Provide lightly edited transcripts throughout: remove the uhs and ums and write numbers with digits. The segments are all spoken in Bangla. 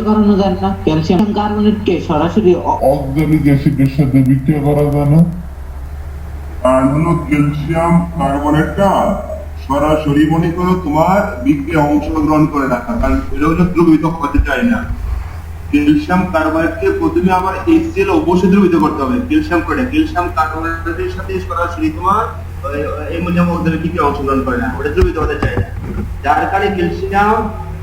করানো যায় না? ক্যালসিয়াম কার্বনেটকে সরাসরি অক্সালিক অ্যাসিডের সাথে বিক্রিয়া করা যায় না? আর হলো ক্যালসিয়াম কার্বনেটটা সরাসরি মনে করো তোমার বিক্রিয়া অংশগ্রহণ করে রাখা, কারণ এটা হলো দ্রবীভূত হতে চায় না। ক্যালসিয়াম কার্বনেটকে প্রথমে আবার HCl অবশ্যই দ্রবীভূত করতে হবে। ক্যালসিয়াম কার্বনেটের সাথে সরাসরি তোমার অ্যামোনিয়াম অক্সাইডের বিক্রিয়া অংশগ্রহণ করে না, ওটা দ্রবীভূত হতে চায় না। যার কারণে ক্যালসিয়াম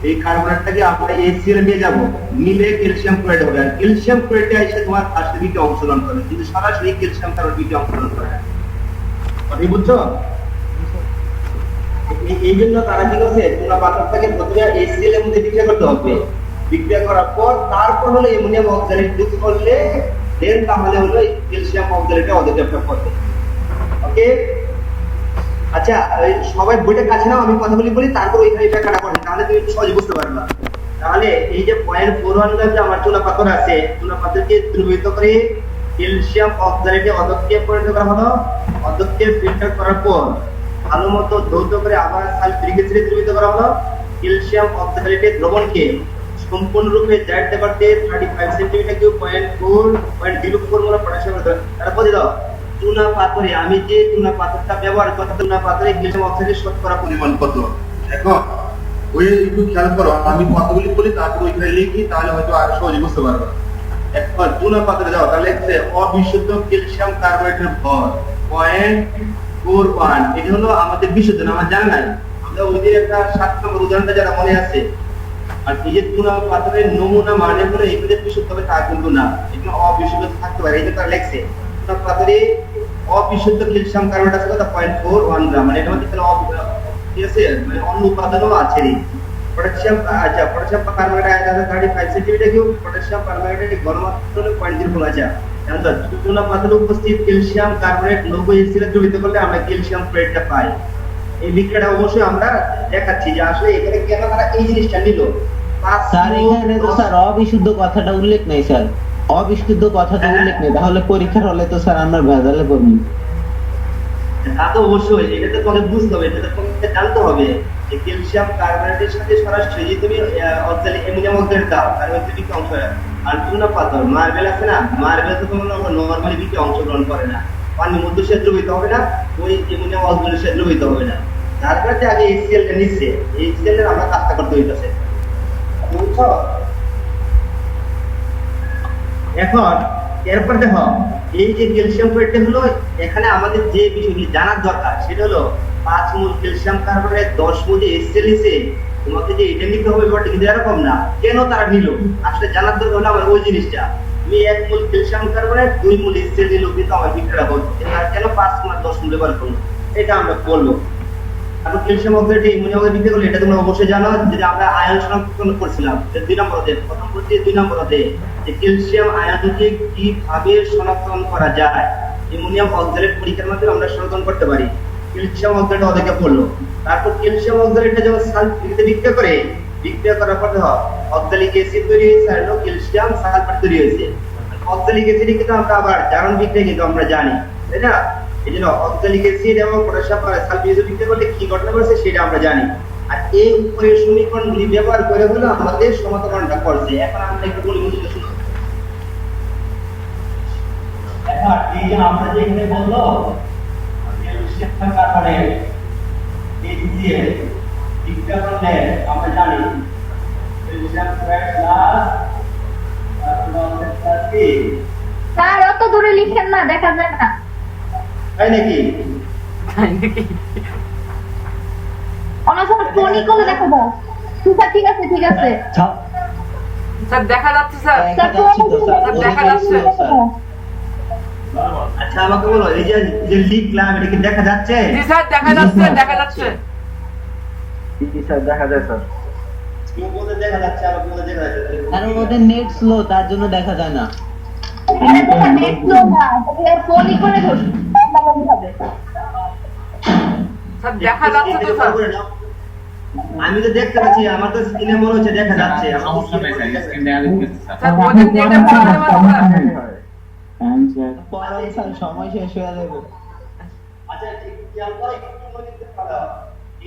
এই কার্বনেটটাকে আমরা HCl নিয়ে যাব, নিলে ক্যালসিয়াম ক্লোরাইড হবে, আর ক্যালসিয়াম ক্লোরাইডে এসে তোমার ফার্স্ট বিক্রিয়া অংশগ্রহণ করে, কিন্তু সরাসরি ক্যালসিয়াম কার্বনেট বিক্রিয়া অংশগ্রহণ করে না। কথাই বুঝছো? এই জন্য তারা কি করছে, চুনা পাথরটাকে প্রথমে HCl এর মধ্যে বিক্রিয়া করতে হবে, বিক্রিয়া করার পর তারপর হলো অ্যামোনিয়াম অক্সাইড যুক্ত করলে দেন তাহলে হলো ক্যালসিয়াম অক্সাইডটা অধিকার করবে। ওকে, আচ্ছা সবাই বইটা কাছে নাও, আমি কথাগুলি বলি, তারপর ওইখানে এটা কাটা করবে, তাহলে তুমি একটু সহজে বুঝতে পারবা। তাহলে এই যে 0.41 গ্রাম যে আমার চুনা পাথর আছে, চুনা পাথরকে দ্রবীভূত করে ক্যালসিয়াম অক্সাইডে অধ্যক্ষে পরিণত করা হলো, অধ্যক্ষে ফিল্টার করার পর ভালো মতো ধৌত করে আবার সালফিউরিক অ্যাসিডে দ্রবীভূত করা হলো। ক্যালসিয়াম অক্সাইডের দ্রবণকে সম্পূর্ণরূপে জারতে পারতে 35 সেন্টিমিটার কিউব 0.04 মোল পটাশিয়াম তারপর দাও চুনা পাথরে, আমি যে চুনা পাথরটা ব্যবহার করতে, চুনা পাথরে ক্যালসিয়াম অক্সাইডের শতকরা পরিমাণ কত? দেখো ওই একটু খেয়াল করো, আমি কতগুলি বলি তারপর ওইখানে লিখি, তাহলে হয়তো আরো সহজে বুঝতে পারবে। একবার চুনা পাথরে যাও, তাহলে অবিশুদ্ধ ক্যালসিয়াম কার্বনেটের ভর 0.41, এটা হলো আমাদের বিশুদ্ধ না, আমার জানা নাই। আমরা ওই যে একটা 7 নম্বর উদাহরণটা যারা মনে আছে, আর এই যে চুনা পাথরের নমুনা মানে হলো এগুলো বিশুদ্ধ হবে তা কিন্তু না, এগুলো অবিশুদ্ধ থাকতে পারে, এই যে তারা লেখছে চুনা পাথরে অবিশুদ্ধ ক্যালসিয়াম কার্বনেট আছে কত 0.41 গ্রাম, মানে এটা মধ্যে ঠিক আছে, মানে অন্য উপাদানও আছে। পটাশিয়াম, আচ্ছা পটাশিয়াম কার্বনেট আছে 35 সেন্টিমিটার কিউব, পটাশিয়াম কার্বনেটের ঘনমাত্রা হলো 0.04 আছে। এখন তো চুনা পাথরে উপস্থিত ক্যালসিয়াম কার্বনেট 90 HCl এ দ্রবীভূত করলে আমরা ক্যালসিয়াম ক্লোরাইডটা পাই। এই বিক্রিয়াটা অবশ্যই আমরা দেখাচ্ছি যে আসলে এখানে কেন তারা এই জিনিসটা নিল। স্যার এখানে তো স্যার অবিশুদ্ধ কথাটা উল্লেখ নেই স্যার, অবিশুদ্ধ কথাটা উল্লেখ নেই, তাহলে পরীক্ষার হলে তো স্যার আমরা ভেজালে পড়ব। তা তো অবশ্যই, এটা তো তোমাকে বুঝতে হবে, এটা তো তোমাকে জানতে হবে যে ক্যালসিয়াম কার্বনেটের সাথে সরাসরি যদি তুমি অক্সালিক অ্যামোনিয়াম অক্সাইড দাও তার মধ্যে কি অংশ হয়। আর চুনা পাথর মার্বেল আছে না, মার্বেল তো তোমার নরমালি বিক্রি অংশগ্রহণ করে না, পানির মধ্যে সে দ্রবীভূত হবে না, ওই অ্যামোনিয়াম অক্সাইডের সে দ্রবীভূত হবে না, যার কাছে আগে HCl টা নিচ্ছে, HCl এর আমরা কাজটা করতে হইতাছে, বুঝছো? এখন এরপর দেখো এই যে ক্যালসিয়াম ক্লোরাইডটা হলো, এখানে আমাদের যে বিষয়গুলি জানার দরকার সেটা হলো 5 মোল ক্যালসিয়াম কার্বনেট 10 মোল যে HCl নিছে, তোমাকে যে এটা নিতে হবে ব্যাপারটা কিন্তু এরকম না। কেন তারা নিল আসলে জানার দরকার হলো আমার ওই জিনিসটা, তুমি 1 মোল ক্যালসিয়াম কার্বনেট 2 মোল HCl নিল, কিন্তু আমার বিক্রিয়া হচ্ছে কেন 5 মোল 10 মোল ব্যবহার করলো, এটা আমরা বলবো। আর ক্যালসিয়াম অক্সাইড অ্যামোনিয়াম অক্সাইড বিক্রিয়া করলে এটা তোমরা অবশ্যই জানো যে আমরা আয়ন শনাক্তকরণ করছিলাম 2 নম্বর অধ্যায়ে, প্রথম পত্রে 2 নম্বর অধ্যায়ে, যে ক্যালসিয়াম আয়নকে কিভাবে শনাক্তকরণ করা যায়, অ্যামোনিয়াম অক্সাইড পরীক্ষার মাধ্যমে আমরা শনাক্তকরণ করতে পারি। ক্যালসিয়াম অক্সাইড অধ্যায়ে পড়লো, তারপর ক্যালসিয়াম অক্সাইডটা যখন সালফিউরিকে বিক্রিয়া করে, বিক্রিয়া করার পর অক্সালিক অ্যাসিড তৈরি হয়েছে আর ক্যালসিয়াম সালফেট তৈরি হয়েছে। অক্সালিক অ্যাসিড কিন্তু আমরা আবার জারণ বিক্রিয়া কিন্তু আমরা জানি, তাই না? এই জন্য অক্সালিক অ্যাসিড এবং পটাশিয়াম সালফিউরিক বিক্রিয়া করলে কি ঘটনা ঘটছে সেটা আমরা জানি, আর এই উপরের সমীকরণগুলি ব্যবহার করে হলো আমাদের সমাধানটা করছে। এখন আমরা একটু বলি বুঝতে শুনুন। এখন এই যে আমরা যে এখানে বললো ক্যালসিয়াম কার্বনেট HCl বিক্রিয়া করলে আমরা জানি ক্যালসিয়াম ক্লোরাইড প্লাস স্যার অত দূরে লিখেন না, দেখা যায় না। তাই নাকি? অনাসর ফোনই করে দেখো দাও। স্যার ঠিক আছে ঠিক আছে স্যার দেখা যাচ্ছে স্যার, স্যার স্যার দেখা যাচ্ছে। আচ্ছা আমাকে বলো এই যে লিখলাম এটা কি দেখা যাচ্ছে? জি স্যার দেখা যাচ্ছে, দেখা যাচ্ছে। জি স্যার দেখা যায় স্যার। কেউ বলে দেখা যাচ্ছে, আবার বলে দেখা যাচ্ছে। আর ওদের নেট স্লো, তার জন্য দেখা যায় না। নেট স্লো না, ফোনই করে ধরো হবে। স্যার দেখা যাচ্ছে তো স্যার, আমি তো দেখতে পাচ্ছি, আমার তো স্ক্রিনে মনে হচ্ছে দেখা যাচ্ছে। সমস্যা নাই স্যার, স্ক্রিন দেখা যাচ্ছে স্যার। স্যার ওদের নেটে প্রবলেম আছে স্যার। পরে স্যার সময় শেষ হয়ে যাবে। আচ্ছা খেয়াল করো একটু মনে করতে পারো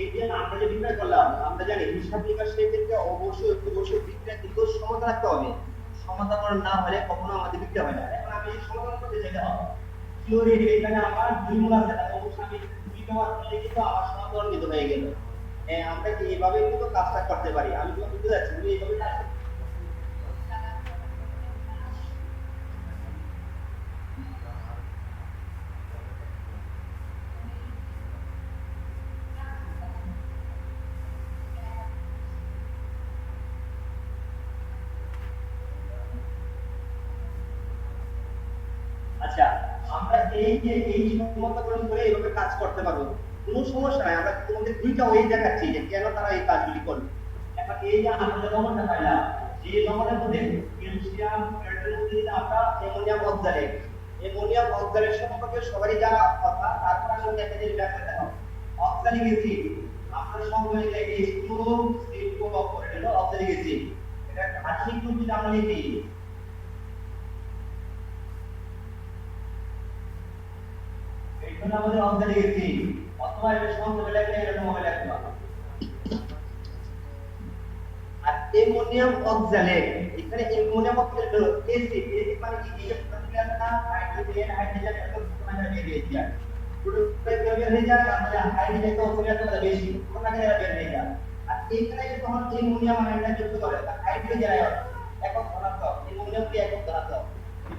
এই যে আমরা যে বিক্রয় করলাম, আমরা জানি হিসাব নিকাশের ক্ষেত্রে অবশ্যই বিক্রয় কিন্তু সমতা রাখতে হবে। সমতা করা না হলে কখনো আমাদের বিক্রয় হয় না। এখন আমি সমাধান করতে চাইলে হবে থিওরির এখানে আমার দুই মূল আছে, তাহলে অবশ্যই আমি দুইটা মাত্রা লিখে তো আমার সমাধান কিন্তু হয়ে গেল। আমরা কি এইভাবে কিন্তু কাজটা করতে পারি? আমি তো বুঝতে যাচ্ছি তুমি এইভাবে কাজ আচ্ছা, আমরা এই সমতাকরণ করে এইভাবে কাজ করতে পারবো, কোনো সমস্যা নাই। আমরা তোমাদের দুইটা ওই দেখাচ্ছি যে কেন তারা এই কাজগুলি করবে। এখন এই যে আমরা লবণটা পাইলাম, যে লবণের মধ্যে ক্যালসিয়াম ফ্লোরাইডের মধ্যে যদি আমরা অ্যামোনিয়াম অক্সালেট সম্পর্কে সবারই জানা কথা। তারপর আসলে একটা জিনিস ব্যাখ্যা হবে অক্সালিক অ্যাসিড, আমরা সবাই জানি H2O অপরেট অক্সালিক অ্যাসিড, এটা একটা আর্সেনিক গ্রুপ যদি আমরা লিখি, এইখানে আমাদের অক্সালিক অ্যাসিড অথবা এটা সংক্ষেপে লিখলে এরকম হবে লেখা। আর অ্যামোনিয়াম অক্সালেট, এখানে অ্যামোনিয়াম অক্সালেট হলো অ্যাসিড মানে কি এই প্রতিক্রিয়া না হাইড্রোজেন এত পরিমাণে বের হয়ে যায়, পুরোটাই বের হয়ে যায়, তাহলে হাইড্রোজেন তো অক্সিজেনটা বেশি পুরোটাই বের হয়ে যায়। আর এইখানে যখন অ্যামোনিয়াম আয়নটা যুক্ত করে তা হাইড্রোজেন আয়ন একক ধনাত্মক, অ্যামোনিয়াম কি একক ধনাত্মক,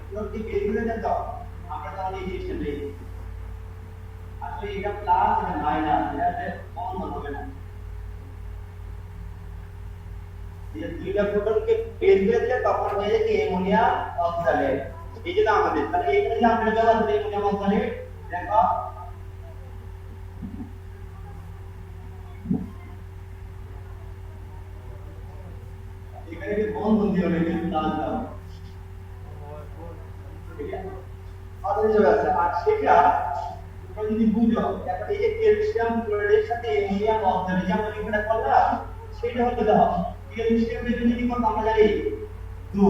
পুরোটি বের হয়ে যায়। তো আমরা তাহলে এই জিনিসটা লিখি, আসলে এটা প্লাস এটা মাইনাস, এটা বন্ধন হবে না। এই দুইটা প্রোটনকে বের করে দিলে তখন হয়ে যায় কি অ্যামোনিয়াম অক্সালেট। এই যে আমাদের তাহলে এইখানে যে আমরা ব্যবহার করি অ্যামোনিয়াম অক্সালেট, দেখো এখানে কি বন্ধন দিয়ে হলো এটা প্লাস দাও, ঠিক আছে? আর সেটা তোমরা যদি বুঝো, এখন এই যে ক্যালসিয়াম ক্লোরাইডের সাথে অ্যামোনিয়াম অক্সালেট যে আমরা এখানে করলাম, সেটা হলো দাও ক্যালসিয়ামের যদি কত আমরা জানি 2,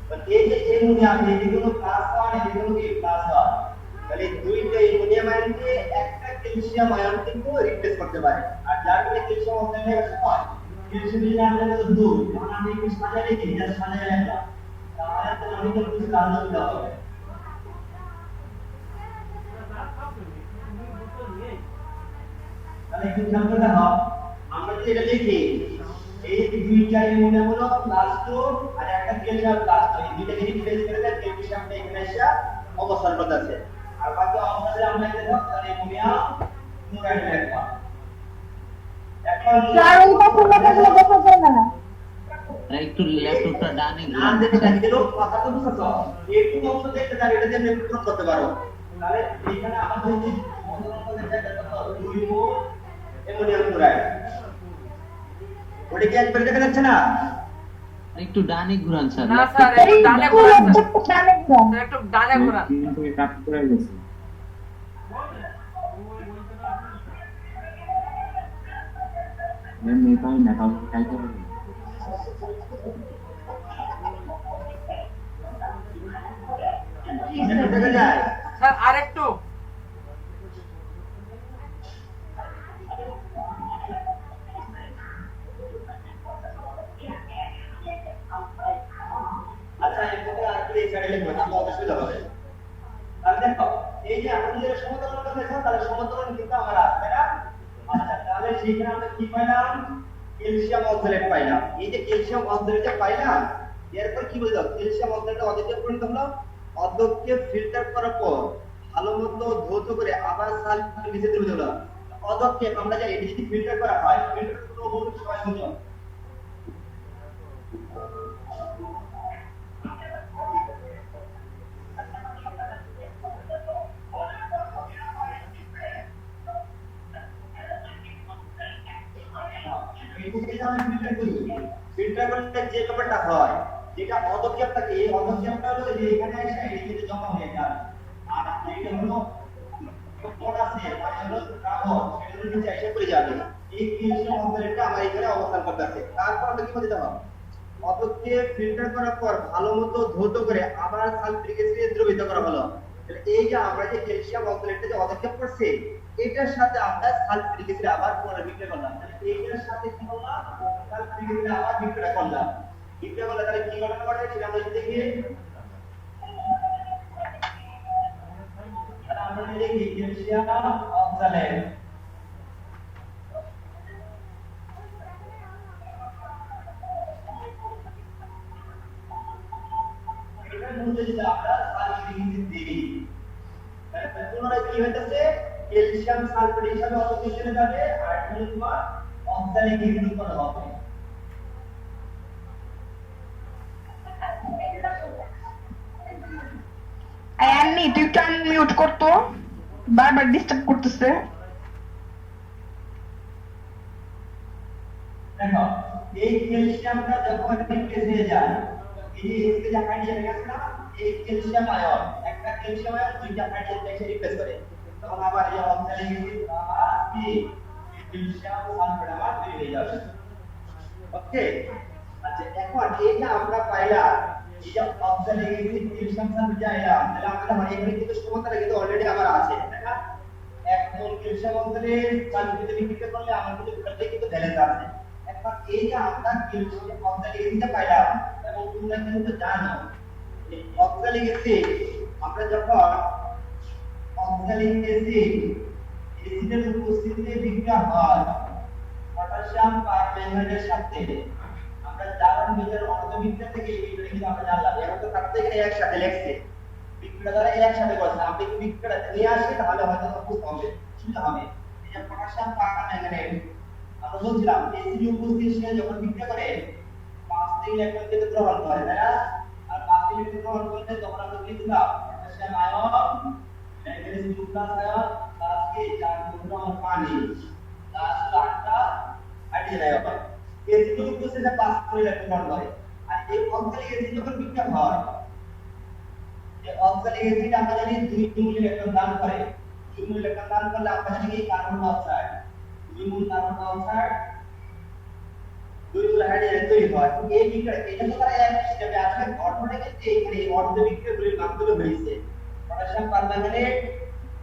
মানে এই যে অ্যামোনিয়াম এগুলো +1 এগুলো কি +1, তাহলে দুইটা অ্যামোনিয়াম আয়নকে একটা ক্যালসিয়াম আয়ন কিন্তু রিপ্লেস করতে পারে। আর যার কারণে ক্যালসিয়াম অক্সালেট আছে 5, ক্যালসিয়াম যদি আমরা 2, তখন আমি কি সাজালে কি যা সাজালে রাখলাম, তাহলে তো আমি তো কিছু কাজ করতে হবে। তাহলে একটু খেয়াল করে দেখো, আমরা যদি এটা লিখি এই দুইটা অ্যামোনিয়াম হলো +2 আর একটা ক্যালসিয়াম +2, এই দুইটাকে রিপ্লেস করে দেন ক্যালসিয়ামটা এখানে এসে অবস্থান করতেছে। আর বাকি অবস্থানে আমরা এটা দেখো তাহলে অ্যামোনিয়াম ক্লোরাইড লিখবা। এখন স্যার এই পাশে লেখাগুলো দেখা যায় না। একটু ল্যাপটপটা ডানে নাম দেখে দেখি দিলো কথা তো বুঝছো, একটু অংশ দেখতে তার এটা দিয়ে নিয়ন্ত্রণ করতে পারো। তাহলে এখানে আমাদের যে মনোরঞ্জন করে জায়গাটা হলো 2 মোল অ্যামোনিয়াম ক্লোরাইড, ওটা কি একবার দেখা যাচ্ছে না? একটু ডানে ঘুরান স্যার। না স্যার একটু ডানে ঘোরান স্যার, ডানে ঘোরান। স্যার একটু ডানে ঘোরান। কিন্তু কাট করে গেছে এমনি তাই না কাউকে খাইতে হবে এটা দেখা যায়। স্যার আরেকটু আচ্ছা এরপরে আরেকটু এই সাইডে লিখবো, তাহলে অবশ্যই হবে। তাহলে দেখো এই যে আমরা যে সমতলন করতেছি তাহলে সমতলন কিন্তু আমরা আছে, তাই না? আচ্ছা তাহলে সেখানে আমরা কি পাইলাম? ক্যালসিয়াম অক্সালেট পাইলাম। এই যে ক্যালসিয়াম অক্সালেট পাইলাম, এরপর কি বলতো ক্যালসিয়াম অক্সালেট অধ্যক্ষে পরিণত হলো, অধ্যক্ষে ফিল্টার করার পর ভালোমতো ধৌত করে আবার সালফার নিচে দ্রবীভূত হলো। অধ্যক্ষে আমরা জানি এটি যদি ফিল্টার করা হয়, ফিল্টার করতে বহুত সময় লাগে। ফিল্টার করতে যে ব্যাপারটা হয়, যেটা অদক্ষেপ থাকে, এই অদক্ষেপটা হলো যে এখানে এসে এদিকে জমা হয়ে যায়। আর এইটা হলো পটাশিয়াম মানে হলো কার্বন, সেটা হলো নিচে এসে পড়ে যাবে। এই ক্যালসিয়াম অক্সালেটটা আমার এখানে অবস্থান করতেছে। তারপর আমরা কি করতে হবে? অদক্ষেপ ফিল্টার করার পর ভালোমতো ধৌত করে আবার সালফিউরিক অ্যাসিডে দ্রবীভূত করা হলো। তাহলে এই যে আমরা যে ক্যালসিয়াম অক্সালেটটা যে অদক্ষেপ করছে, এটার সাথে আমরা সালফিউরিক অ্যাসিড আবার পুনরাবৃত্তি করলাম, তাহলে এটার সাথে কি করলাম, সালফিউরিক অ্যাসিড আবার বিক্রিয়া করলাম, বিক্রিয়া করলে তাহলে কি ঘটনা ঘটে সেটা আমরা দেখি। তাহলে আমরা লিখি ক্যালসিয়াম অক্সালেট, এটার মধ্যে যদি আমরা সালফিউরিক অ্যাসিড দিই তাহলে পুনরায় কি হইতেছে, ক্যালসিয়াম সালফেট হিসাবে অক্সিজেনে যাবে আর এটা হলো তোমার অক্সালিক অ্যাসিড উৎপন্ন হবে। আয়ান্নি তুই একটু মিউট করতো, বারবার ডিস্টার্ব করতেছে। দেখো এই ক্যালসিয়ামটা যখন নিউক্লিয়াসে যায়, এই যে এসকে যে হাইড্রোজেন আছে না, এই ক্যালসিয়াম আয়ন, একটা ক্যালসিয়াম আয়ন দুইটা হাইড্রোজেন এসে রিপ্লেস করে, তখন আবার এই অক্সালিক অ্যাসিড আবার কি ক্যালসিয়াম সালফেট আবার তৈরি হয়ে যাবে। ওকে, আচ্ছা এখন এই যে আমরা পাইলাম এই যে অক্সালিক অ্যাসিড ক্যালসিয়াম সালফেট যাইলাম, তাহলে আমরা হয় এখানে কিন্তু সমানতাটা কিন্তু অলরেডি আমার আছে, তাই না? এক মোল ক্যালসিয়াম অক্সালেট সালফেটে বিক্রিয়া করলে আমার কিন্তু টোটালি কিন্তু ব্যালেন্স আছে। এখন এই যে আমরা ক্যালসিয়াম অক্সালিক অ্যাসিডটা পাইলাম, এবং তোমরা কিন্তু জানো যে অক্সালিক অ্যাসিড আমরা যখন অক্সালিক অ্যাসিডের উপস্থিতিতে বিক্রিয়া হয় পটাশিয়াম পারম্যাঙ্গানেটের সাথে, আমরা জারণ বিক্রিয়ার অর্ধবিক্রিয়া থেকে এই বিক্রিয়া কিন্তু আমরা জানলাম, এখন তো তার থেকে একসাথে লেখছে বিক্রিয়া দ্বারা একসাথে করছে, আমরা যদি বিক্রিয়াটা নিয়ে আসি তাহলে হয়তো বুঝতে হবে সুবিধা হবে। এই যে পটাশিয়াম পারম্যাঙ্গানেট আমরা বলছিলাম এসিড উপস্থিতিতে যখন বিক্রিয়া করে 5 ইলেকট্রন কিন্তু গ্রহণ করে, তাই না? আর 5 ইলেকট্রন গ্রহণ করলে তখন আমরা কি দিলাম, potassium ion, manganese 2+ ion plus কি 4 গ্রহণ পানি প্লাস 8টা হাইড্রোজেন আয়ন, এসিড উপস্থিতিতে 5 ইলেকট্রন গ্রহণ করে। আর এই অক্সালিক অ্যাসিড যখন বিক্রিয়া হয়, এই অক্সালিক অ্যাসিড আমরা জানি 2 মোল ইলেকট্রন দান করে, 2 মোল ইলেকট্রন দান করলে আমরা জানি কি কার্বন ডাই অক্সাইড, 2 মোল কার্বন ডাই অক্সাইড 2 মোল হাইড্রোজেন তৈরি হয়। এই বিক্রিয়া এটা তো তারা এক স্টেপে আসলে ঘটনাটা কিন্তু এখানে এই অর্ধ বিক্রিয়াগুলির মাধ্যমে হয়েছে। পটাশিয়াম পারম্যাঙ্গানেট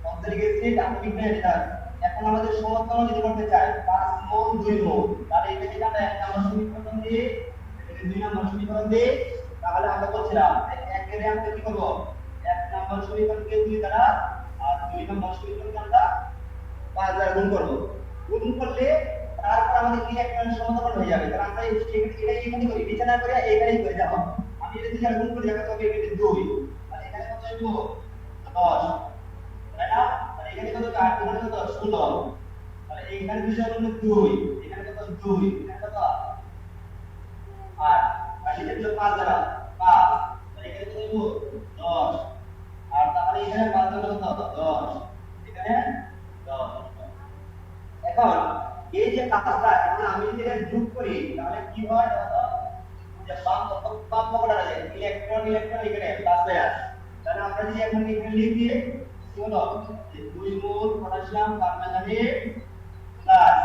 অক্সালিক অ্যাসিড আমরা বিক্রিয়া দিলাম, এখন আমাদের সমতল যদি করতে চাই 5 মোল 2 মোল, তাহলে এটাকে আমরা এক নম্বর সমীকরণ দিয়ে এটাকে 2 নম্বর সমীকরণ দিয়ে, তাহলে আমরা বলছিলাম এক এর আমরা কি করব, এক নম্বর সমীকরণকে 2 দ্বারা আর 2 নম্বর সমীকরণকে আমরা 5 দ্বারা গুণ করব, গুণ করলে তারপর আমাদের কি একটা সমাধান হয়ে যাবে। কারণ আমরা এটাই এখানে করি, নিচে না করে এখানেই করে যাব, আমি এটা দিয়ে গুণ করে যাবে তবে এটা 2, আর এখানে কত হইব 10, তাই না? আর এখানে কত 8 এখানে কত 16, তাহলে এখানে বিষয় হলো 2, এখানে কত 2, এখানে কত 8, আর এটা হলো 5 দ্বারা 5, তাহলে এখানে কত হইব 10, আর তাহলে এখানে 5 দ্বারা কত 10, এখানে 10। এখন এই যে কাজটা এখন আমি যদি এটা যোগ করি তাহলে কি হয় দেখো, যে বাম পক্ষটা আছে ইলেকট্রন ইলেকট্রন এখানে প্লাস হয়ে আসে, তাহলে আমরা যদি এখন এখানে লিখি কি হলো যে 2 মোল পটাশিয়াম পারম্যাঙ্গানেট প্লাস,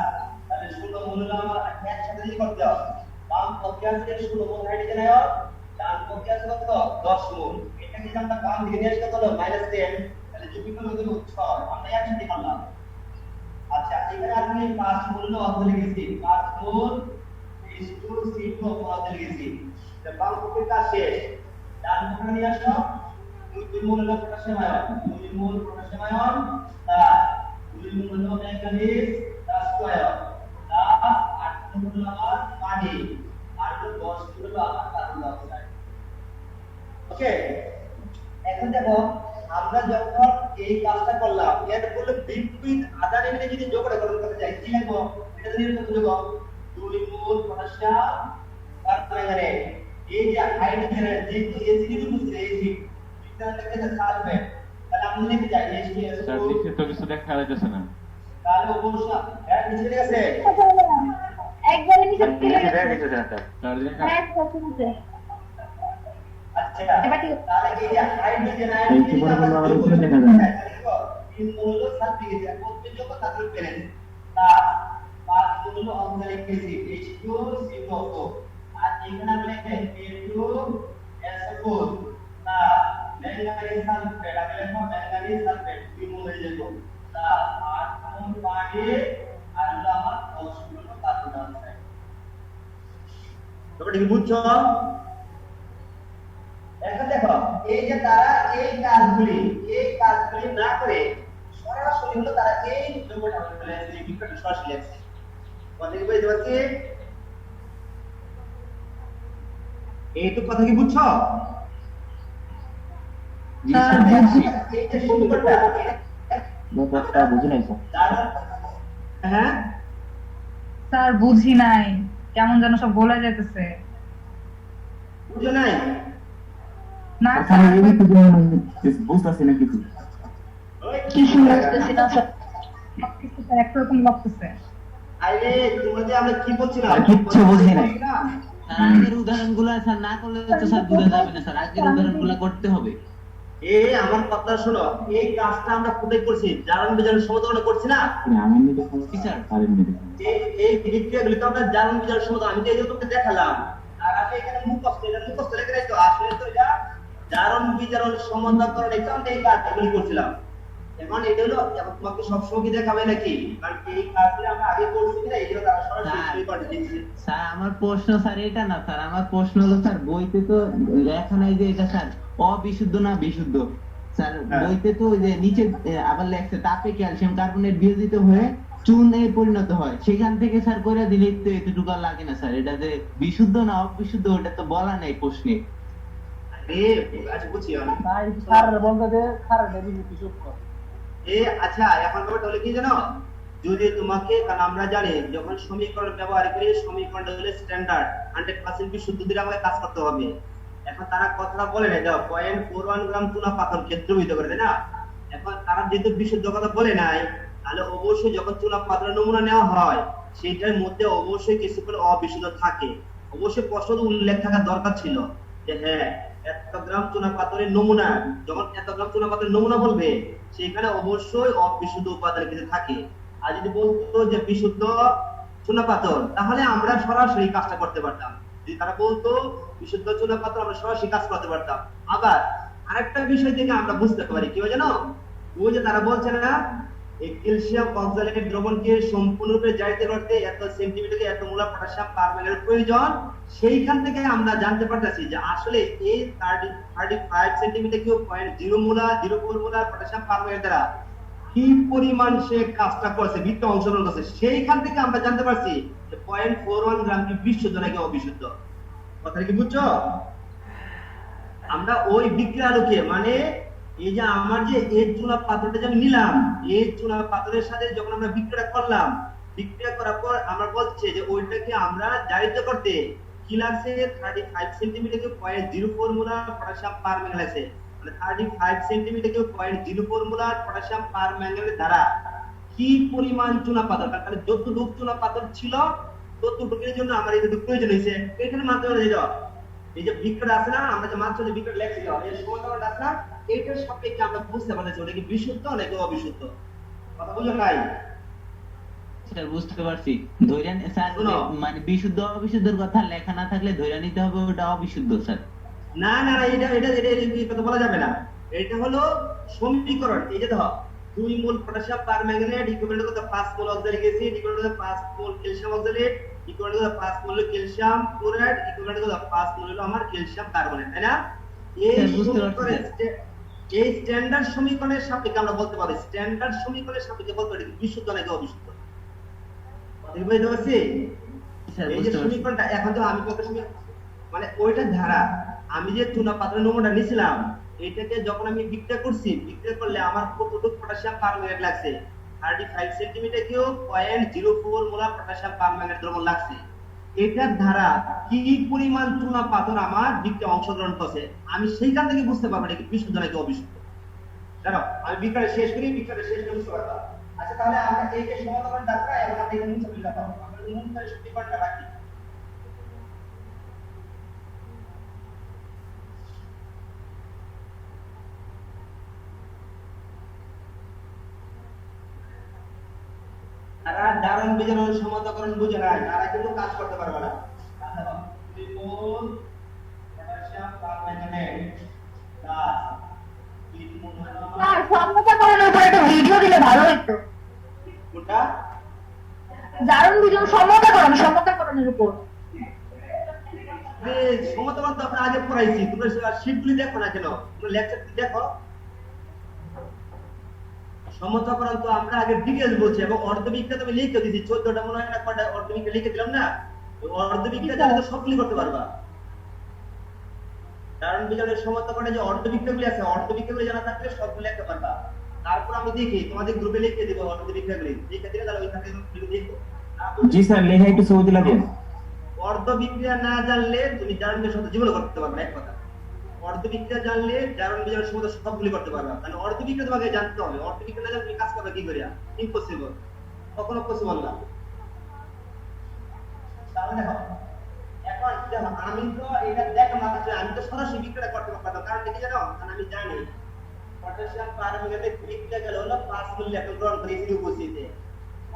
তাহলে 16 মোল হলো আমার একসাথে যদি করতে হবে, বাম পক্ষে আছে 16 মোল হাইড্রোজেন আয়ন, ডান পক্ষে আছে কত 10 মোল, এটা যদি আমরা বাম দিকে নিয়ে আসি কত হলো -10, তাহলে যোগফল হলো 6, আমরা একসাথে করলাম। আচ্ছা এখানে আপনি 5 মোল অক্সালিক অ্যাসিড 5 মোল H2CO অক্সালিক অ্যাসিড, তো বাম পক্ষের কাজ শেষ, ডান পক্ষে নিয়ে আসো 2 মোল পটাশিয়াম আয়ন, 2 মোল পটাশিয়াম আয়ন প্লাস 2 মোল ম্যাঙ্গানিজ প্লাস আয়ন প্লাস 8 মোল আমার পানি আর 10 মোল আমার কার্বন ডাই অক্সাইড। ওকে, এখন দেখো আমরা যখন এই কাজটা করলাম এর বলে বিপরীত আধার এনে যদি যোগটা করতে চাই কি লিখব, এটা যদি কত যোগ 2 মোল পটাশিয়াম পারম্যাঙ্গানেট, এই যে হাইড্রোজেনের যেহেতু এসিড উপস্থিত এসিড বিক্রিয়া থেকে সালফেট, তাহলে আমরা লিখতে চাই H2SO4, স্যার লিখে তো কিছু দেখা যাচ্ছে না, তাহলে অবশ্যই হ্যাঁ নিচে লেখা আছে একবারে নিচে দিলে স্যার লেখা হ্যাঁ করতে। আচ্ছা তাহলে এই যে হাইড্রোজেন আয়ন এই কি করে বলবো আবার উপরে লেখা যায়? তিন মোল সালফিউরিক অ্যাসিড প্রত্যেক যোগ তাদের ব্যালেন্স প্লাস 5 মোল অক্সালিক অ্যাসিড H2CO4, আর এখানে আমরা K2SO4 না ম্যাঙ্গানিজ সালফেট, আমি লিখব ম্যাঙ্গানিজ সালফেট 2 মোল হয়ে যেত 8 মূল পানি আর হলো আমার 10 মূল কার্বন ডাই অক্সাইড। তোমরা কি বুঝছো? এখন দেখো এই যে তারা এই কাজগুলি না করে সরাসরি হলো তারা এই দ্রব্যটা বলে এই বিক্রিয়াটা সরাসরি লেখছে। কথা কি বুঝতে পারছি? এইটুকু কথা কি বুঝছো? স্যার বুঝি এই যে সমীকরণটা ব্যাপারটা বুঝি নাই স্যার। হ্যাঁ স্যার বুঝি নাই, কেমন যেন সব বলে যেতেছে। বুঝো নাই? না ওখানে স্যার, এই কিছু বুঝতেছি না কিছু। ওই কিছু বুঝতেছি না স্যার। সবকিছু স্যার একরকম লাগতেছে। আরে তোমাদের আমরা কি বলছিলাম? আর কিচ্ছু বুঝি নাই। স্যার আগের উদাহরণগুলো স্যার না করলে তো স্যার বোঝা যাবে না স্যার, আগের উদাহরণগুলো করতে হবে। এই আমার কথা শোনো, এই কাজটা আমরা কোথায় করছি? জারণ বিজারণ সমীকরণে করছি না? আমার নিতে কি স্যার? পারেন নিতে এই বিক্রিয়াগুলি তো আমরা জারণ বিজারণ সমীকরণ, আমি তো এই যে তোমাকে দেখালাম। আর আমি এখানে মুখস্থ লেখে রাখতো, আসলে তো এটা জারণ বিজারণ সমীকরণ, এটা আমরা এই কাজগুলি করছিলাম। এখন এটা হলো এখন তোমাকে সবসময় কি দেখাবে নাকি? কারণ এই কাজগুলো আমরা আগে করছি কিনা এই জন্য তারা সরাসরি সমীকরণ দিচ্ছে। স্যার আমার প্রশ্ন স্যার এটা না স্যার, আমার প্রশ্ন হলো স্যার বইতে তো লেখা নাই যে এটা স্যার অবিশুদ্ধ না বিশুদ্ধ। স্যার হ্যাঁ। বইতে তো ওই যে নিচে আবার লেখছে তাপে ক্যালসিয়াম কার্বনেট বিয়োজিত হয়ে চুনে পরিণত হয়, সেখান থেকে স্যার করে দিলে তো এতটুকু আর লাগে না স্যার। এটা যে বিশুদ্ধ না অবিশুদ্ধ ওটা তো বলা নাই প্রশ্নে। আরে আচ্ছা বুঝছি আমি। আচ্ছা এখন ব্যাপারটা হলো কি জানো, যদি তোমাকে, কারণ আমরা জানি যখন সমীকরণ ব্যবহার করি সমীকরণটা হলো স্ট্যান্ডার্ড 100% বিশুদ্ধ দিয়ে আমাকে কাজ করতে হবে। এখন তারা কথাটা বলে না, দাও 0.41 গ্রাম চুনা পাথর ক্ষেত্রবিহিত করে, তাই না? এখন তারা যেহেতু বিশুদ্ধ কথা বলে নাই, তাহলে অবশ্যই যখন চুনা পাথরের নমুনা নেওয়া হয় সেটার মধ্যে অবশ্যই কিছু করে অবিশুদ্ধ থাকে। অবশ্যই স্পষ্ট উল্লেখ থাকা দরকার ছিল যে হ্যাঁ এত গ্রাম চুনা পাথরের নমুনা, যখন এত গ্রাম চুনা পাথরের নমুনা বলবে সেখানে অবশ্যই অবিশুদ্ধ উপাদান কিছু থাকে। আর যদি বলতো যে বিশুদ্ধ চুনা পাথর, তাহলে আমরা সরাসরি কাজটা করতে পারতাম। যদি তারা বলতো বিশুদ্ধ চুনা পাথর, আমরা সরাসরি কাজ করতে পারতাম। আবার আরেকটা বিষয় থেকে আমরা বুঝতে পারি কি হয় জানো, ওই যে তারা বলছে না এই ক্যালসিয়াম অক্সালেট দ্রবণকে সম্পূর্ণরূপে জারিত করতে এত সেন্টিমিটারে এত মোলার পটাশিয়াম পারম্যাঙ্গানেট প্রয়োজন। সেইখান থেকে আমরা জানতে পারতেছি যে আসলে এই 35 centimetre cube 0.0 molar 0.4 molar potassium permanganate দ্বারা কি পরিমাণ সে কাজটা করছে, বৃত্ত অংশগ্রহণ করছে। সেইখান থেকে আমরা জানতে পারছি যে 0.41 গ্রাম কি বিশুদ্ধ নাকি অবিশুদ্ধ। কথাটা কি বুঝছো? আমরা ওই বিক্রিয়া আলোকে, মানে এই যে আমার যে এই চুনা পাথরটা যে আমি নিলাম, এই চুনা পাথরের সাথে যখন আমরা বিক্রিয়া করলাম, বিক্রিয়া করার পর আমরা বলছে যে ওইটাকে আমরা জারিত করতে কি লাগছে 35 centimetre cube 0.04 molar potassium permanganate লাগছে। মানে 35 centimetre cube 0.04 molar potassium permanganate দ্বারা কি পরিমাণ চুনা পাথর, তাহলে যতটুকু চুনা পাথর ছিল ততটুকুর জন্য আমার এইটুকু প্রয়োজন হয়েছে। এটার মাধ্যমে এই যে বিক্রিয়া আছে না, আমরা যে মাত্র যে বিক্রিয়া লেখছি এই সমীকরণটা আছে না, এইটার সাপেক্ষে আমরা বুঝতে পারছি ওটা কি বিশুদ্ধ নাকি অবিশুদ্ধ। কথা বুঝো নাই? স্যার বুঝতে পারছি। ধৈর্য স্যার শোনো। মানে বিশুদ্ধ অবিশুদ্ধের কথা লেখা না থাকলে ধৈর্য নিতে হবে ওটা অবিশুদ্ধ স্যার। না না না, এটা এটা এটা এই কথা বলা যাবে না। এটা হলো সমীকরণ। এই যে দেখো 2 মোল potassium permanganate equivalent to 5 mole oxalic acid equivalent to 5 mole calcium oxalate equivalent to 5 mole calcium chloride equivalent to 5 মোল হলো আমার ক্যালসিয়াম কার্বনেট, তাই না? এই স্যার, বুঝতে পারছি, সমীকরণে এই স্ট্যান্ডার্ড সমীকরণের সাপেক্ষে আমরা বলতে পারি, স্ট্যান্ডার্ড সমীকরণের সাপেক্ষে বলতে পারি বিশুদ্ধ নাকি অবিশুদ্ধ। কথা কি বুঝতে পারছি? স্যার এই যে বুঝতে পারছি। সমীকরণটা এখন তো আমি কত সময় মানে ওইটা ধারা, আমি যে চুনা পাথরের নমুনা নিছিলাম এটাকে যখন আমি বিক্রিয়া করছি, বিক্রিয়া করলে আমার কতটুকু পটাশিয়াম পারম্যাঙ্গানেট লাগছে 35 centimetre cube 0.04 molar potassium permanganate দ্রবণ লাগছে। এটার ধারা কি পরিমাণ চুনা পাথর আমার বিক্রিয়া অংশগ্রহণ করছে, আমি সেইখান থেকে বুঝতে পারবো এটা কি বিশুদ্ধ নাকি অবিশুদ্ধ। জানো আমি বিক্রিয়া শেষ করি, বিক্রিয়া শেষ করে বুঝতে পারবো। আচ্ছা তাহলে আমরা এই যে সমাধান ডাকা এবং আমরা এই মুছে দিলাম, আমরা মূল সমীকরণটা রাখি। তারা জারণ বিজারণ সমতাকরণ বুঝে নাই, তারা কিন্তু কাজ করতে পারবে না। ত্রিমূল পটাশিয়াম পারম্যাঙ্গানেট প্লাস 3 মোল স্যার সমতা করার উপর একটা ভিডিও দিলে ভালো হতো। কোনটা জারণ বিজন সমতাকরণের উপর। যে সমতাবাদ তো আমরা আগে পড়াইছি, তোমরা শীটগুলি দেখো না কেন, তোমরা লেকচার দেখো। সমতাকরণ তো আমরা আগে ডিটেইলস বলছি এবং অর্ধবিজ্ঞান আমি লিখে দিয়েছি 14টা মনে হয় না কয়টা অর্ধবিজ্ঞান লিখে দিলাম না। ওই অর্ধবিজ্ঞান জানলে তো সবগুলি করতে পারবা। কারণ বিজ্ঞানের সমতাকরণে যে অর্ধবিজ্ঞানগুলি আছে, অর্ধবিজ্ঞানগুলি জানা থাকলে সবগুলো লিখতে পারবা। তারপর আমি দেখি তোমাদের গ্রুপে লিখে দেব অর্ধবিজ্ঞানগুলি, লিখে দিলে তাহলে ওইখান থেকে দেখো। জি স্যার, লেখা একটু ছবি তুলে দিন। অর্ধবিজ্ঞান না জানলে তুমি জারণের সাথে জীবন করতে পারবে না, এক কথা। অর্ধবিজ্ঞান জানলে জারণ বিজ্ঞানের সমস্ত সবগুলি করতে পারবে। কারণ অর্ধবিজ্ঞান তোমাকে জানতে হবে, অর্ধবিজ্ঞান না জানলে তুমি কাজ করবে কি করে? ইম্পসিবল, কখনো পসিবল না। তাহলে দেখো এখন দেখো আমি তো এটা দেখো মাত্র আমি তো সরাসরি বিক্রিয়া করতে পারতাম, কারণ কি জানো? কারণ আমি জানি পটাশিয়াম পারম্যাঙ্গানেট বিক্রিয়া গেল হলো 5 মোল ইলেকট্রন গ্রহণ করে এসিড উপস্থিতিতে,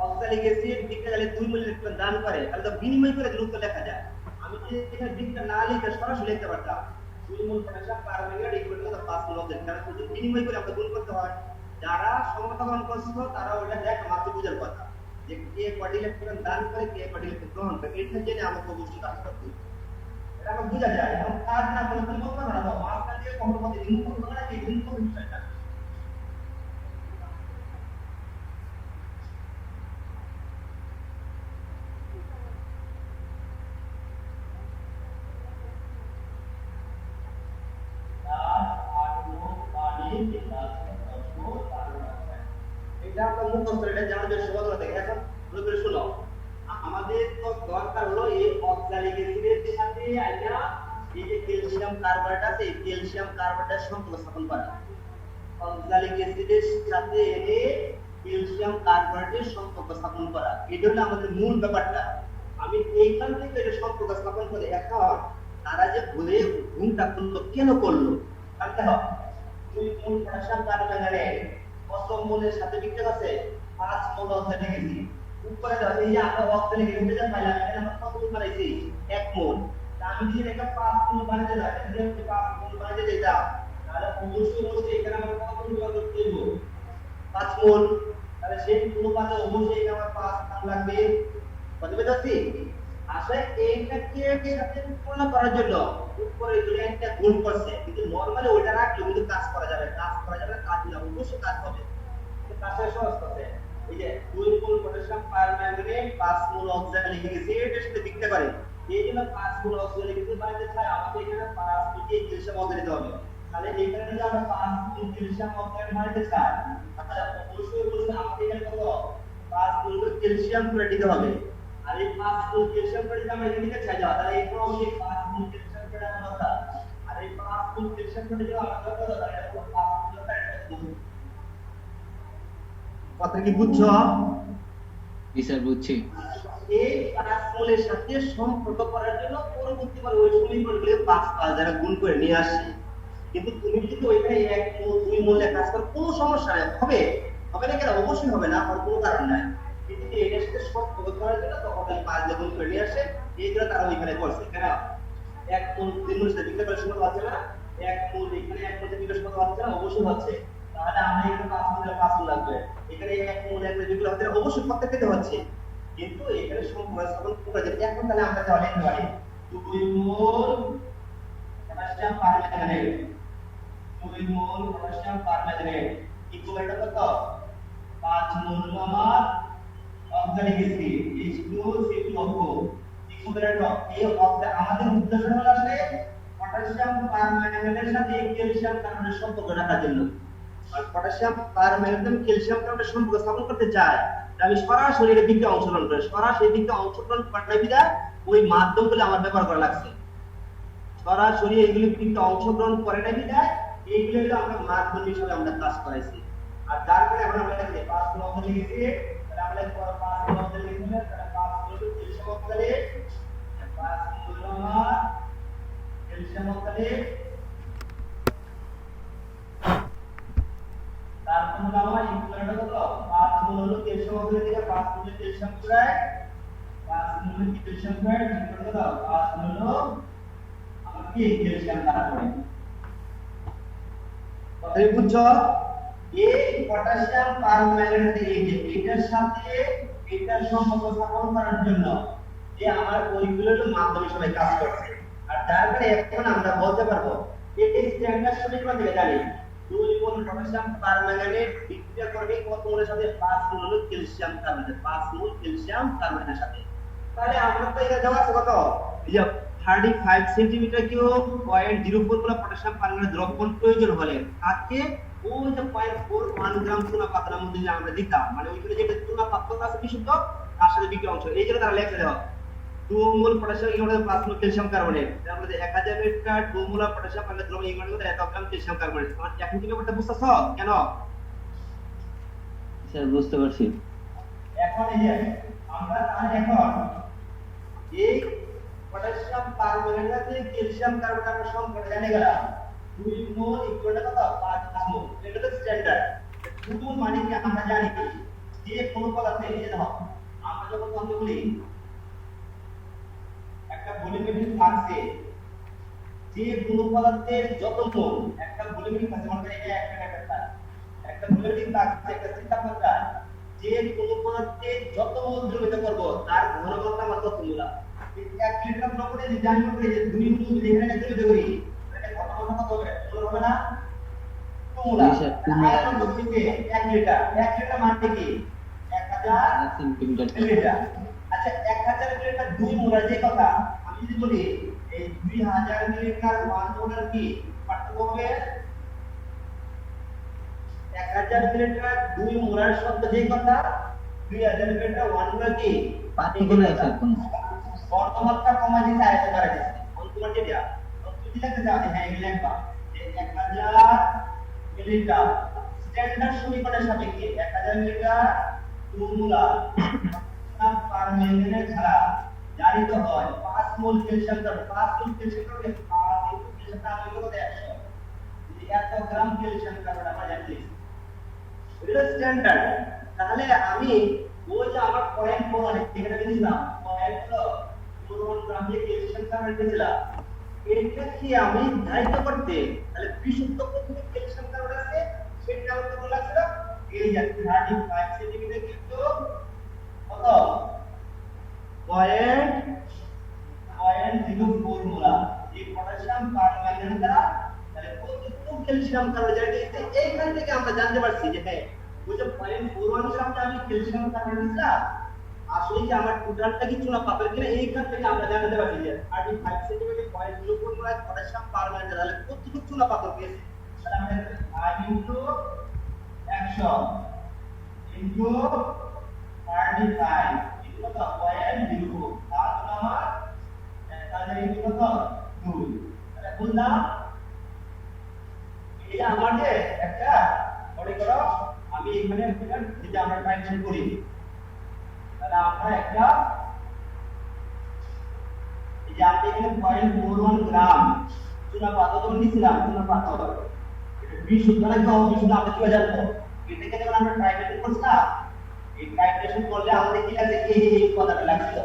অক্সালিক অ্যাসিড বিক্রিয়া গেলে 2 মোল ইলেকট্রন দান করে, তাহলে তো বিনিময় করে দ্রুত লেখা যায়। আমি যদি এখানে বিক্রিয়া না লিখে সরাসরি লিখতে পারতাম 2 মোল potassium permanganate equal to 5 mole oxide, কারণ যদি বিনিময় করে আমরা গুণ করতে হয়, যারা সমতাকরণ করছো তারা ওটা দেখো মাত্র বুঝার কথা যে কে কত ইলেকট্রন দান করে কে কত ইলেকট্রন গ্রহণ করে, এটা জেনে আমাকে অবশ্যই কাজ করতে হবে। এটা আমরা বুঝা যায় এবং কাজ না করলে তুমি বলতে পারো না মাস্টার দিয়ে কখনো মতে রিমুভ করতে পারে কি রিমুভ করতে বিষয়টা। এটা আমরা মুখস্থ এটা জানার সুবিধা থাকে। এখন ভালো করে শোনো, আমাদের তো দরকার হলো এই অক্সালিক অ্যাসিডের সাথে আইনা এই যে ক্যালসিয়াম কার্বনেট আছে, এই ক্যালসিয়াম কার্বনেটের সম্পর্ক স্থাপন করা। অক্সালিক অ্যাসিডের সাথে এনে ক্যালসিয়াম কার্বনেটের সম্পর্ক স্থাপন করা, এটা হলো আমাদের মূল ব্যাপারটা। আমি এইখান থেকে এটা সম্পর্ক স্থাপন করে এখন তারা যে ভুলে ভুলটা করলো কেন করলো, কারণ দেখো 2 মোল পটাশিয়াম কার্বনেট কত মোলের সাথে বিক্রিয়া আছে? 5 মোল অক্সাইড গেছি উপরে দাও। এই যে আমরা অক্সালিক অ্যাসিড পাইলাম, এখানে আমরা কত মোল বানাইছি? 1 মোল। আমি যদি এটা 5 মোল বানাতে যাই, যদি 5 মোল বানাতে যাই তাহলে অবশ্যই এখানে আমরা কত মোল ব্যবহার করতে দেব? 5 মোল। তাহলে সেই অনুপাতে অবশ্যই এখানে আমার 5 গ্রাম লাগবে। কত বুঝাচ্ছি? আসলে এইটাকে সাথে তুলনা করার জন্য উপরে যদি একটা গুণ করছে, কিন্তু নরমালি ওইটা রাখলে কিন্তু কাজ করা যাবে, কাজ না অবশ্যই কাজ হবে। কিন্তু কাজের সহজ করতে এই যে 2 মোল পটাশিয়াম পারম্যাঙ্গানেট 5 মোল অক্সালিক অ্যাসিড এর সাথে বিক্রিয়া করে, এই জন্য 5 মোল অক্সালিক অ্যাসিড বানাতে চাই আমাদের এখানে 5 মোল ক্যালসিয়াম অক্সাইড দিতে হবে। তাহলে এখানে যদি আমরা 5 মোল ক্যালসিয়াম অক্সাইড বানাতে চাই তাহলে অবশ্যই আমাদের এখানে কত 5 মোল ক্যালসিয়াম করে দিতে হবে। আর এই 5 মোল ক্যালসিয়াম করে যদি আমরা এখানে নিতে চাই তাহলে এখানে অবশ্যই 5 মোল ক্যালসিয়াম করে আমরা দরকার। আর এই 5 মোল ক্যালসিয়াম করে যদি আমরা দরকার তাহলে এটা 5 মোল ক্যালসিয়াম। কথা কি বুঝছো? জি স্যার বুঝছি। এই 5 মোলের সাথে সম্পর্ক করার জন্য পরবর্তীবার ওই সমীকরণগুলো 5 দ্বারা গুণ করে নিয়ে আসি। কিন্তু তুমি যদি ওইখানে 1 মোল 2 মোলে কাজ করো কোনো সমস্যা নেই, হবে না কেন? অবশ্যই হবে না, আর কোনো কারণ নাই। কিন্তু এটার সাথে সম্পর্ক করার জন্য তখন 5 দিয়ে গুণ করে নিয়ে আসে, এইগুলো তারা ওইখানে করছে। কেন 1 মোল 2 মোলের সাথে বিক্রিয়া করার সময় হচ্ছে না, 1 মোল এখানে 1 মোল বিক্রিয়া সময় হচ্ছে না, অবশ্যই হচ্ছে। তাহলে আমরা এখানে 5 মোলের 5 মোল লাগবে, এখানে 1 মোল 1 মোল বিক্রিয়া হচ্ছে অবশ্যই প্রত্যেকটাতে হচ্ছে। কিন্তু এখানে সম্পর্ক স্থাপন করা যায়। এখন তাহলে আমরা তাহলে লিখতে পারি 2 মোল potassium permanganate, 2 mole potassium permanganate equal to কত? 5 মোল আমার oxalic acid H2CO4 equal to এই আমাদের উদ্দেশ্য হলো আসলে পটাশিয়াম পারম্যাঙ্গানেটের সাথে ক্যালসিয়াম কার্বনেটের সম্পর্ক রাখার জন্য। আর পটাশিয়াম পারম্যাঙ্গানেট ক্যালসিয়াম কার্বনেটের সম্পর্ক স্থাপন করতে চাই, আমি সরাসরি এর দিকে অংশগ্রহণ করে সরাসরি দিকে অংশগ্রহণ করার বিধায় ওই মাধ্যমগুলো আমার ব্যবহার করা লাগছে। সরাসরি এইগুলি দিকে অংশগ্রহণ করে না বিধায় এইগুলো হলো আমরা মাধ্যম হিসেবে আমরা কাজ করাইছি। আর যার ফলে এখন আমরা লিখি 5 মোল অক্সালিক অ্যাসিড, তাহলে আমরা লিখব 5 মোল অক্সালিক অ্যাসিড, তাহলে 5 মোল ক্যালসিয়াম অক্সালেট, 5 মোল আমার ক্যালসিয়াম অক্সালেট, তারপর আমার ইকুয়াল কত? 5 মোল হলো ক্যালসিয়াম অক্সালেট থেকে 5 mole calcium chloride, 5 mole calcium chloride equal কত? 5 মোল হলো আমার কি ক্যালসিয়াম কার্বনেট। কথা বুঝছো? এই পটাশিয়াম পারম্যাঙ্গানেট এই যে এটার সাথে এটার সম্পর্ক স্থাপন করার জন্য যে আমার ওইগুলোর মাধ্যমে সবাই কাজ করছে। আর যার ফলে এখন আমরা বলতে পারবো এই স্ট্যান্ডার্ড সমীকরণ থেকে জানি 2 মোল পটাশিয়াম পারম্যাঙ্গানেট বিক্রিয়া করবে কত মোলের সাথে 5 mole calcium carbonate, 5 mole calcium কার্বনেটের সাথে। তাহলে আমরা তো এটা দেওয়া আছে কত, এই যে 35 সেন্টিমিটার কিউব 0.04 গ্রাম পটাশিয়াম পারম্যাঙ্গানেট দ্রবণ প্রয়োজন হলে তাকে ওই যে 0.41 গ্রাম চুনা পাতার মধ্যে যে আমরা দিতাম, মানে ওইখানে যেটা চুনা পাতা আছে বিশুদ্ধ তার সাথে বিক্রিয়া অংশ, এই জন্য তারা লেখা দেওয়া 2 মোল potassium equal 5 mole calcium carbonate. তার মধ্যে 1000 লিটার 2 মোল পটাশিয়াম পারম্যাঙ্গানেট দ্রবণ ইকুয়াল 1 গ্রাম ক্যালসিয়াম কার্বনেট। এখন তুমি ব্যাপারটা বুঝতেছো কেন? স্যার বুঝতে পারছি। এখন এই যে আমরা তাহলে এখন এই পটাশিয়াম পারম্যাঙ্গানেট সাথে ক্যালসিয়াম কার্বনেট আমরা সম্পর্ক জানি গেলাম 2 মোল ইকুয়াল কত 5 মোল, এটা তো স্ট্যান্ডার্ড। শুধু মানে কি আমরা জানি যে কোন পদার্থে এই যে দেখো আমরা যখন বলতে বলি একটা ভলিউমেট্রিক ফ্লাক্সে যে কোন পদার্থের যত মোল, একটা ভলিউমেট্রিক ফ্লাক্স মনে করি একটা ভলিউমেট্রিক ফ্লাক্সে একটা তাপমাত্রা যে কোন পদার্থের যত মোল দ্রবীভূত করব তার ঘনমাত্রা মাত্র তুলনা 1 লিটার দ্রবণে যে জানি করে যে 2 মোল যদি এখানে দ্রবীভূত করি তাহলে ঘনমাত্রা কত হবে? মোল হবে না তুলনা। আয়তন কত হবে? 1 লিটার। 1 লিটার মানে কি 1000 সেন্টিমিটার। লিটার। আচ্ছা 1000 লিটার 2 মোলার যে কথা আমি যদি বলি এই 2000 লিটার 1 মোলার কি পার্থক্য হবে? 1000 লিটার 2 মোলার শব্দ যে কথা 2000 লিটার 1 মোলার কি পার্থক্য নাই স্যার কোনো। বর্তমানটা কমা দিতে আয়তন বাড়া যাচ্ছে। তোমার যেটা তুমি লিখতে যাও হ্যাঁ এই লিখবা যে 1000 লিটার স্ট্যান্ডার্ড সমীকরণের সাপেক্ষে 1000 লিটার 2 মোলার পারম্যাঙ্গানেট ছাড়া জারিত হয় 5 mole calcium carbonate. 5 mole calcium carbonate 5 into calcium carbonate কত 100, যদি 1 গ্রাম ক্যালসিয়াম কার্বনেট আমরা জানি এটা স্ট্যান্ডার্ড। তাহলে আমি ওই যে আমার পয়েন্ট প্রমাণে এখানে দিয়েছিলাম 0.41 গ্রাম যে ক্যালসিয়াম কার্বনেট দিয়েছিলাম এটা কি আমি ধারিত করতে তাহলে বিশুদ্ধ কত ক্যালসিয়াম কার্বনেট আছে সেটা আমাকে বলা ছিল এই যে 35 সেন্টিমিটার কিন্তু কত 0.04 মোলার এই পটাশিয়াম পারম্যাঙ্গানেট দ্বারা তাহলে কতটুকু ক্যালসিয়াম কার্বনেট যেটা এইখান থেকে আমরা জানতে পারছি যে হ্যাঁ ওই যে 0.41 গ্রামটা আমি ক্যালসিয়াম কার্বনেট দিলাম আসলে কি আমার টোটালটা কি চুনা পাবেন কিনা এইখান থেকে আমরা জানতে পারছি যে 35 সেন্টিমিটার 0.04 মোলার পটাশিয়াম পারম্যাঙ্গানেট তাহলে কতটুকু চুনা পাথর পেয়েছি। তাহলে আমরা 5 ইনটু 100 ইনটু 35 ইনটু কত 0.04 তার জন্য আমার তাহলে ইনটু কত 2 তাহলে বললাম এই যে আমার যে একটা মনে করো আমি এখানে যেটা আমরা টাইপেন করি তাহলে আমরা একটা এই যে আমি এখানে 0.41 গ্রাম চুনা পাথর নিয়েছিলাম চুনা পাথর এটা বিশুদ্ধ নাকি অবিশুদ্ধ আমরা কিভাবে জানবো? এটাকে যখন আমরা টাইপেন করছিলাম এই টাইপেশন করলে আমাদের কি লাগছে এই কথাটা লাগছিল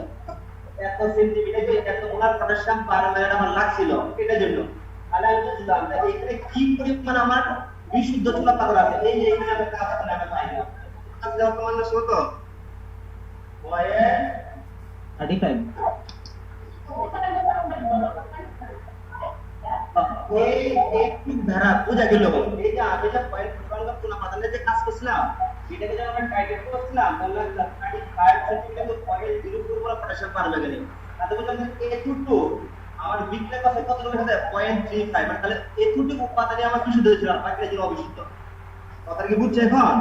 1 সেন্টিমিটার কি 1 মোলার পটাশিয়াম পারম্যাঙ্গানেট আমার লাগছিল এটার জন্য। তাহলে আমি বুঝলাম যে এখানে কি পরিমাণ আমার বিশুদ্ধ চুনা পাথর আছে এই যে এখানে আমরা কাজ করে আমরা পাই না কাজ দেওয়ার প্রমাণ আছে কত 35 এই একটু ধারা বোঝা গেল এই যে আমি যে 0.41 চুনা পাথরের যে কাজ করছিলাম এটাকে যখন আমরা টাইটেন করছিলাম তাহলে 35 সেন্টিমিটার 0.04 মোলার পটাশিয়াম পারম্যাঙ্গানেট তাহলে বুঝলাম যে এটুকু আমার বিক্রিয়া কথা কত হবে 0.35 মানে তাহলে এটুকু উপাদানে আমার বিশুদ্ধ ছিল আর বাকিটা ছিল অবিশুদ্ধ। কথা কি বুঝছো এখন?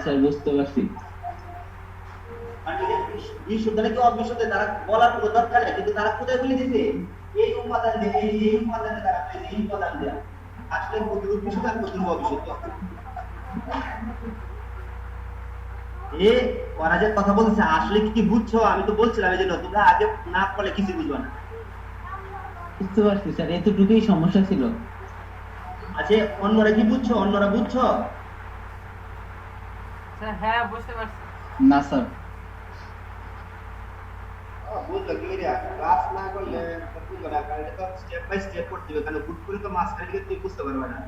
স্যার বুঝতে পারছি। মানে বিশুদ্ধ নাকি অবিশুদ্ধ তারা বলার কোনো দরকার নেই কিন্তু তারা কোথায় বলে দিতে এই উপাদান দিয়ে এই উপাদান দ্বারা এই উপাদান দেয়া আসলে কতটুকু বিশুদ্ধ আর কতটুকু অবিশুদ্ধ এ ওরা যে কথা বলছে আসলে কি বুঝছো? আমি তো বলছিলাম এই জন্য তোমরা আগে না পড়লে কিছু বুঝবে না। বুঝতে পারছি স্যার, এতটুকুই সমস্যা ছিল। আচ্ছা অন্যরা কি বুঝছো? অন্যরা বুঝছো? স্যার হ্যাঁ বুঝতে পারছি। না স্যার। বুঝলো কি রে ক্লাস না করলে বুঝবে না, কারণ এটা তো স্টেপ বাই স্টেপ করতে হবে, কারণ হুট করে তো মাঝখানে থেকে তুই বুঝতে পারবে না।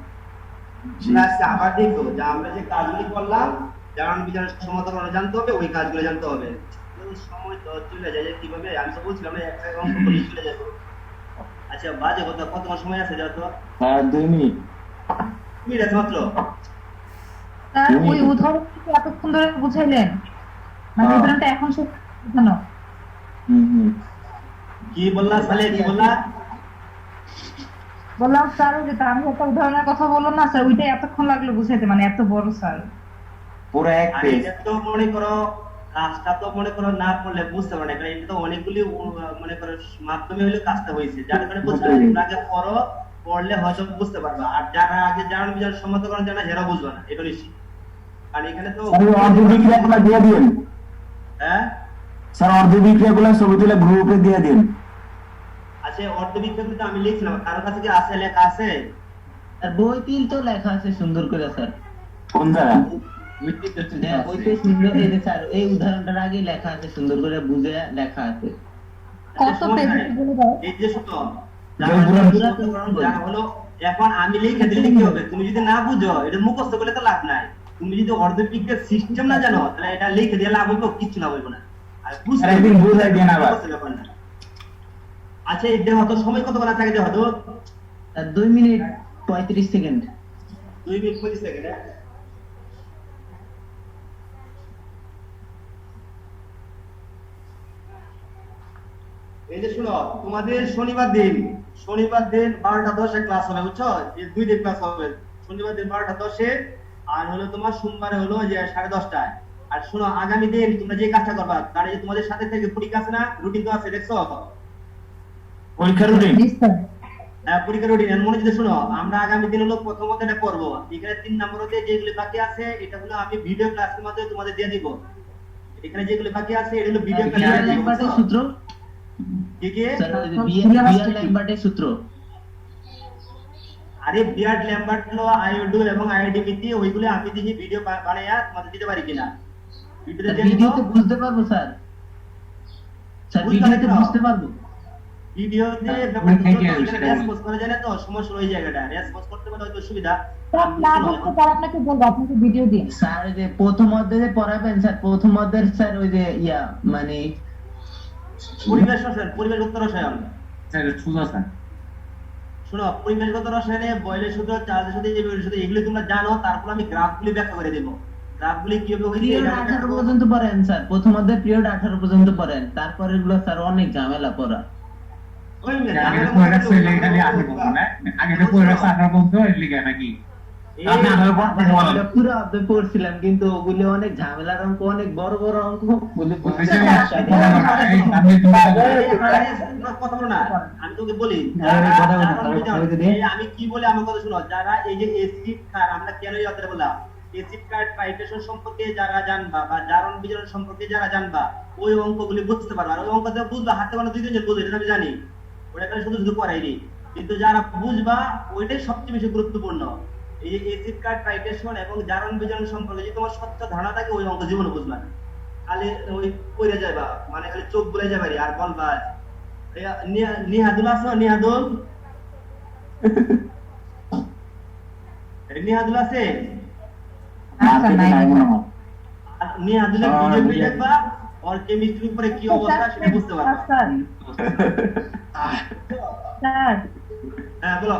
তোমরা আজকে আবার দেখো যে আমরা যে কাজগুলি করলাম জারণ বিজারণ সমাধান জানতে হবে, ওই কাজগুলো জানতে হবে। সময় তো চলে যায় কিভাবে, আমি তো বলছিলাম একটা অঙ্ক করে চলে যাবো। আচ্ছা বাজে কথা, কত সময় আছে যত? Sir 2 minute. মিনিট আছে মাত্র। স্যার ওই উদাহরণ এতক্ষণ ধরে বুঝাইলেন, মানে উদাহরণটা এখন সব বুঝানো। কি বললা সালে, কি বললা? বললাম স্যার ওই যে আমি একটা উদাহরণের কথা বললাম না স্যার, ওইটাই এতক্ষণ লাগলো বুঝাইতে, মানে এত বড় স্যার। পুরো এক আর পেজ। এটা তো মনে করো কাজটা তো মনে করো না পড়লে বুঝতে পারো না, কারণ এটা তো অনেকগুলি মনে করো মাধ্যমে হলে কাজটা হয়েছে, যার কারণে বুঝতে পারো। তোমরা আগে পড়ো, পড়লে হয়তো বুঝতে পারবা। আর যারা আগে জারণ বিজারণ সমাধান জানা হেরা বুঝবে না, এটা নিশ্চিত। কারণ এখানে তো স্যার অর্ধ বিক্রিয়াগুলো দিয়ে দিন। হ্যাঁ স্যার অর্ধ বিক্রিয়াগুলো ছবি তুলে গ্রুপে দিয়ে দিন। আচ্ছা অর্ধবিদ্যাগুলো তো আমি লিখছিলাম, কারোর কাছে কি আছে লেখা আছে? আর বইতেই তো লেখা আছে সুন্দর করে স্যার। কোন জায়গা? হ্যাঁ ওইতে সুন্দর, এই যে স্যার এই উদাহরণটার আগে লেখা আছে, সুন্দর করে বুঝে লেখা আছে। কত পেজ বলে দাও। এই যে শুনো, যারা হলো এখন আমি লিখে দিলে কি হবে? তুমি যদি না বুঝো, এটা মুখস্থ করলে তো লাভ নাই। তুমি যদি অর্ধবিজ্ঞান সিস্টেম না জানো, তাহলে এটা লিখে দিয়ে লাভ হইব, কিচ্ছু লাভ হইব না। আর বুঝতে একদিন বুঝাই দেন আবার। আচ্ছা এই দেখো তো সময় কতক্ষণ আছে, আগে দেখো তো। আর 2 মিনিট 35 সেকেন্ড। 2 minute 25 second. এই যে শুনো, তোমাদের শনিবার দিন 12টা 10 ক্লাস হবে, বুঝছো? এই 2 দিন ক্লাস হবে। শনিবার দিন 12টা 10 আর হলো তোমার সোমবারে হলো যে 10:30টায়। আর শুনো আগামী দিন তোমরা যে কাজটা করবা, তার যে তোমাদের সাথে থেকে পরীক্ষা আছে না, রুটিন তো আছে, দেখছো? পরীক্ষার রুটিন। জি স্যার। হ্যাঁ পরীক্ষার রুটিন। মনে যদি শুনো, আমরা আগামী দিন হলো প্রথমত এটা করবো। এখানে 3 নম্বরতে যেগুলো বাকি আছে, এটা হলো আমি ভিডিও ক্লাসের মাধ্যমে তোমাদের দিয়ে দিব। এখানে যেগুলো বাকি আছে এটা হলো ভিডিও বিয়ার ক্লাসে ল্যাম্বার্টের সূত্র কি কি? স্যার, ওই যে বিয়ার ল্যাম্বার্টের সূত্র। আরে বিয়ার্ড ল্যাম্বার্ট হলো আইওডু এবং আইডিমিতি, ওইগুলো আমি দেখি ভিডিও বানাইয়া তোমাদের দিতে পারি কিনা। ভিডিওতে দিয়ে দিব। ভিডিওতে বুঝতে পারবো স্যার। স্যার ভিডিওতে বুঝতে পারবো। ভিডিওতে ব্যাপারটা এখানে রেসপন্স করা যায় না, তো সমস্যা ওই জায়গাটা। রেসপন্স করতে পারলে হয়তো সুবিধা। স্যার না বুঝতে পারে আপনাকে বলবো, আপনাকে ভিডিও দিন। স্যার ওই যে প্রথম অধ্যায়ে যে পড়াবেন স্যার, প্রথম অধ্যায়ের স্যার ওই যে মানে পরিবেশগত রসায়ন। শোনো, পরিবেশগত রসায়নে বয়লের সূত্র, চার্লসের সাথে এগুলো তোমরা জানো, তারপর আমি গ্রাফগুলি ব্যাখ্যা করে দেব। গ্রাফগুলি কিভাবে হইছে পিরিয়ড 18 পর্যন্ত পড়েন স্যার, প্রথম অধ্যায়ে পিরিয়ড 18 পর্যন্ত পড়েন, তারপরে এগুলো স্যার অনেক ঝামেলা পড়া। ওই মেয়ে আগে তো পড়ে রাখছে খালি আগে বলতো না, আগে তো পড়ে রাখছে 18 পর্যন্ত এর লিগে নাকি? এই আমরা পুরো অধ্যায় পড়ছিলাম, কিন্তু ওগুলো অনেক ঝামেলার অঙ্ক, অনেক বড় বড় অঙ্ক, ওগুলো বুঝতে আমি কথা বলো না, আমি তোকে বলি আমি কি বলে আমার কথা শুনো। যারা এই যে এসিড কার, আমরা কেন এই কথাটা বললাম, এসিড কার টাইট্রেশন সম্পর্কে যারা জানবা বা জারণ বিজারণ সম্পর্কে যারা জানবা, ওই অঙ্কগুলি বুঝতে পারবা। আর ওই অঙ্কটা বুঝবা, হাতে বানা 2 জন বুঝবে, এটা আমি জানি। ওটা কারণে শুধু শুধু পড়াইনি, কিন্তু যারা বুঝবা ওইটাই সবচেয়ে বেশি গুরুত্বপূর্ণ। এই যে এসিড কার টাইট্রেশন এবং জারণ বিজারণ সম্পর্কে যদি তোমার স্বচ্ছ ধারণা থাকে, ওই অঙ্ক জীবনে বুঝবা না। খালি ওই পড়ে যাবা, মানে খালি চোখ বুলাই যাবে আর বলবা। নিহাদুল আছে, নিহাদুল নিহাদুল আছে, আচ্ছা নাই দেখো। নিহাদুলের ভিডিও দেখবা, আর কেমিস্ট্রির উপরে কি অবস্থা সেটা বুঝতে পারবা। স্যার স্যার হ্যাঁ বলো।